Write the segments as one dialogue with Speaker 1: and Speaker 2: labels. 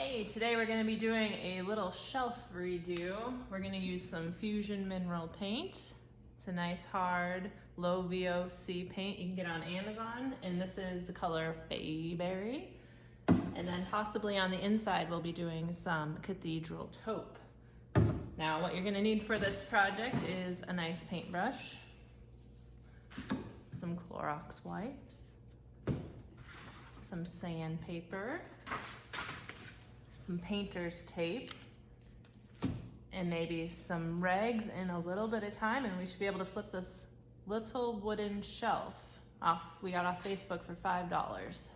Speaker 1: Hey, today we're going to be doing a little shelf redo. We're going to use some Fusion Mineral paint. It's a nice hard low VOC paint you can get on Amazon, and this is the color Bayberry. And then possibly on the inside we'll be doing some cathedral taupe. Now what you're going to need for this project is a nice paintbrush, some Clorox wipes, some sandpaper, some painter's tape, and maybe some rags in a little bit of time, and we should be able to flip this little wooden shelf off. We got off Facebook for $5.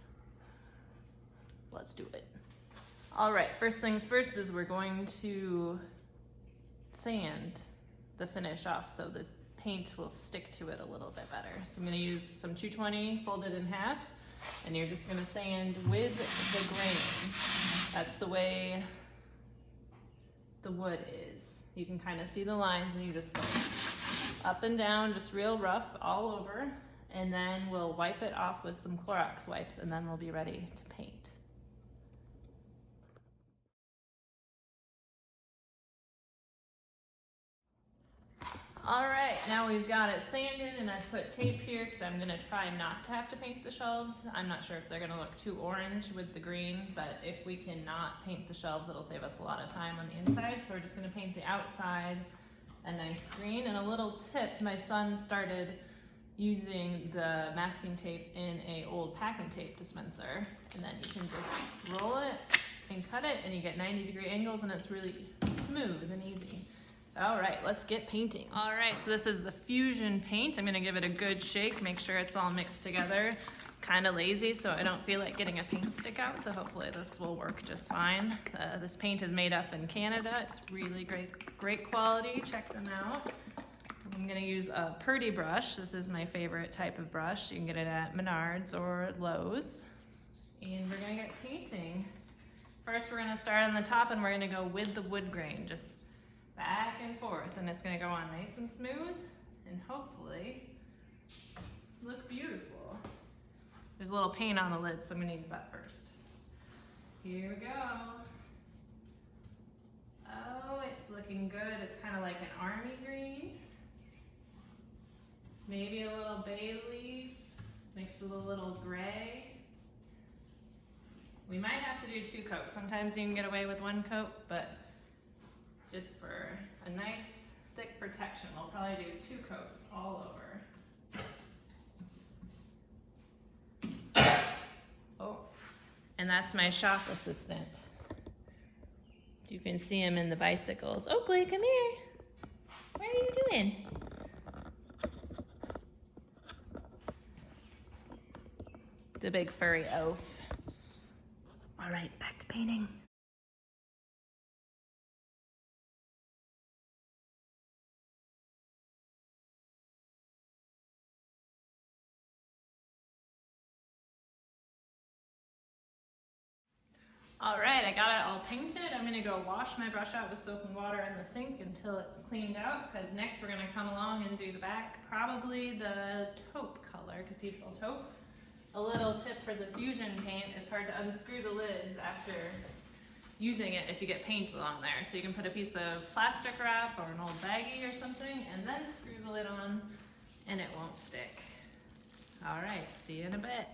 Speaker 1: Let's do it. All right, first things first is we're going to sand the finish off so the paint will stick to it a little bit better. So I'm going to use some 220 folded in half, and you're just going to sand with the grain. That's the way the wood is. You can kind of see the lines, and you just go up and down, just real rough all over, and then we'll wipe it off with some Clorox wipes, and then we'll be ready to paint. All right, now we've got it sanded, and I've put tape here because I'm gonna try not to have to paint the shelves. I'm not sure if they're gonna look too orange with the green, but if we cannot paint the shelves, it'll save us a lot of time on the inside. So we're just gonna paint the outside a nice green. And a little tip, my son started using the masking tape in a old packing tape dispenser, and then you can just roll it and cut it, and you get 90-degree angles, and it's really smooth and easy. All right, let's get painting. All right, so this is the Fusion paint. I'm gonna give it a good shake, make sure it's all mixed together. Kind of lazy, so I don't feel like getting a paint stick out, so hopefully this will work just fine. This paint is made up in Canada. It's really great quality. Check them out. I'm gonna use a Purdy brush. This is my favorite type of brush. You can get it at Menards or Lowe's. And we're gonna get painting. First, we're gonna start on the top, and we're gonna go with the wood grain, just back and forth, and it's gonna go on nice and smooth and hopefully look beautiful. There's a little paint on the lid, so I'm gonna use that first. Here we go. Oh, it's looking good. It's kind of like an army green. Maybe a little bay leaf mixed with a little gray. We might have to do 2 coats. Sometimes you can get away with 1 coat, but just for a nice thick protection, we'll probably do 2 coats all over. Oh, and that's my shop assistant. You can see him in the bicycles. Oakley, come here. What are you doing? The big furry oaf. All right, back to painting. All right, I got it all painted. I'm gonna go wash my brush out with soap and water in the sink until it's cleaned out, because next we're gonna come along and do the back, probably the taupe color, cathedral taupe. A little tip for the Fusion paint, it's hard to unscrew the lids after using it if you get paint along there. So you can put a piece of plastic wrap or an old baggie or something, and then screw the lid on, and it won't stick. All right, see you in a bit.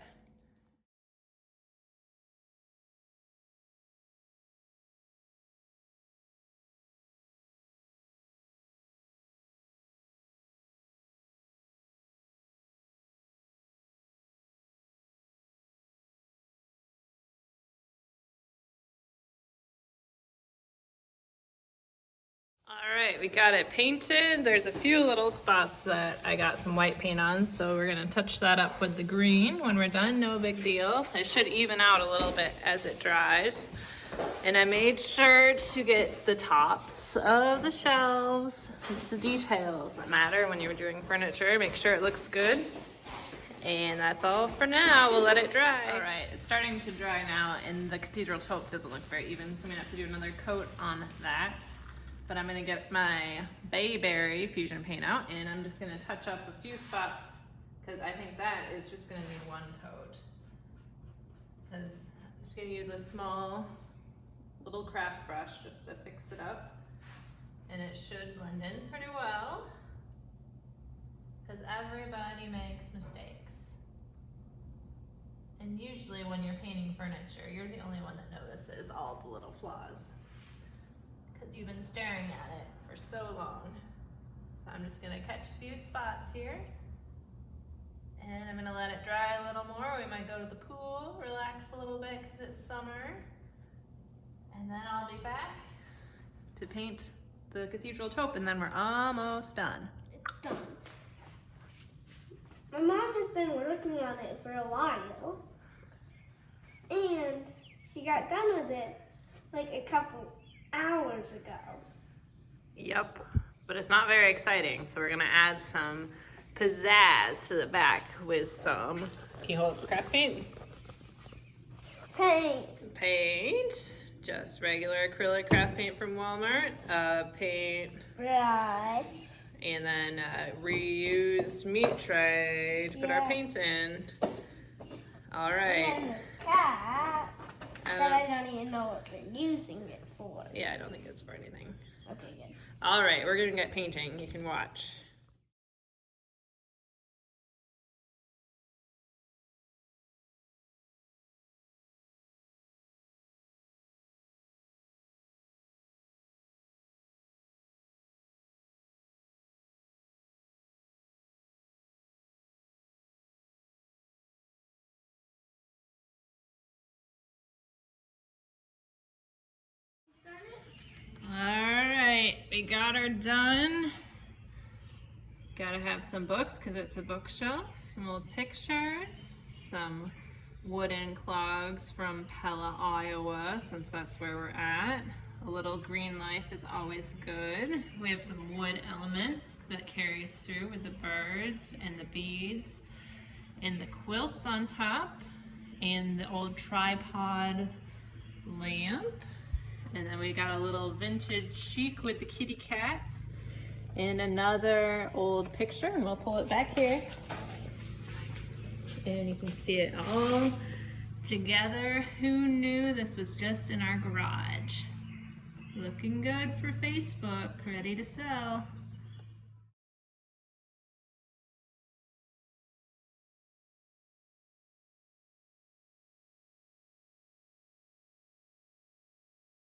Speaker 1: All right, we got it painted. There's a few little spots that I got some white paint on, so we're gonna touch that up with the green when we're done, no big deal. It should even out a little bit as it dries. And I made sure to get the tops of the shelves. It's the details that matter when you're doing furniture. Make sure it looks good. And that's all for now. We'll let it dry. All right, it's starting to dry now, and the cathedral taupe doesn't look very even, so I'm gonna have to do another coat on that. But I'm gonna get my Bayberry Fusion paint out, and I'm just gonna touch up a few spots, because I think that is just gonna need 1 coat. Because I'm just gonna use a small little craft brush just to fix it up. And it should blend in pretty well, because everybody makes mistakes. And usually when you're painting furniture, you're the only one that notices all the little flaws, because you've been staring at it for so long. So I'm just gonna catch a few spots here, and I'm gonna let it dry a little more. We might go to the pool, relax a little bit because it's summer, and then I'll be back to paint the cathedral taupe, and then we're almost done.
Speaker 2: It's done. My mom has been working on it for a while, and she got done with it like a couple hours ago.
Speaker 1: Yep, but it's not very exciting, so we're gonna add some pizzazz to the back with some, can you hold up the craft paint? Paint, just regular acrylic craft paint from Walmart, paint,
Speaker 2: Brush.
Speaker 1: and then reused meat tray to put our paint in. All right.
Speaker 2: And then this cap that I don't even know what they're using it for.
Speaker 1: Yeah, I don't think it's for anything.
Speaker 2: Okay, good.
Speaker 1: All right, we're gonna get painting. You can watch. Alright, we got her done. Gotta have some books because it's a bookshelf, some old pictures, some wooden clogs from Pella, Iowa, since that's where we're at. A little green life is always good. We have some wood elements that carries through with the birds and the beads and the quilts on top and the old tripod lamp. And then we got a little vintage chic with the kitty cats and another old picture, and we'll pull it back here. And you can see it all together. Who knew this was just in our garage? Looking good for Facebook, ready to sell.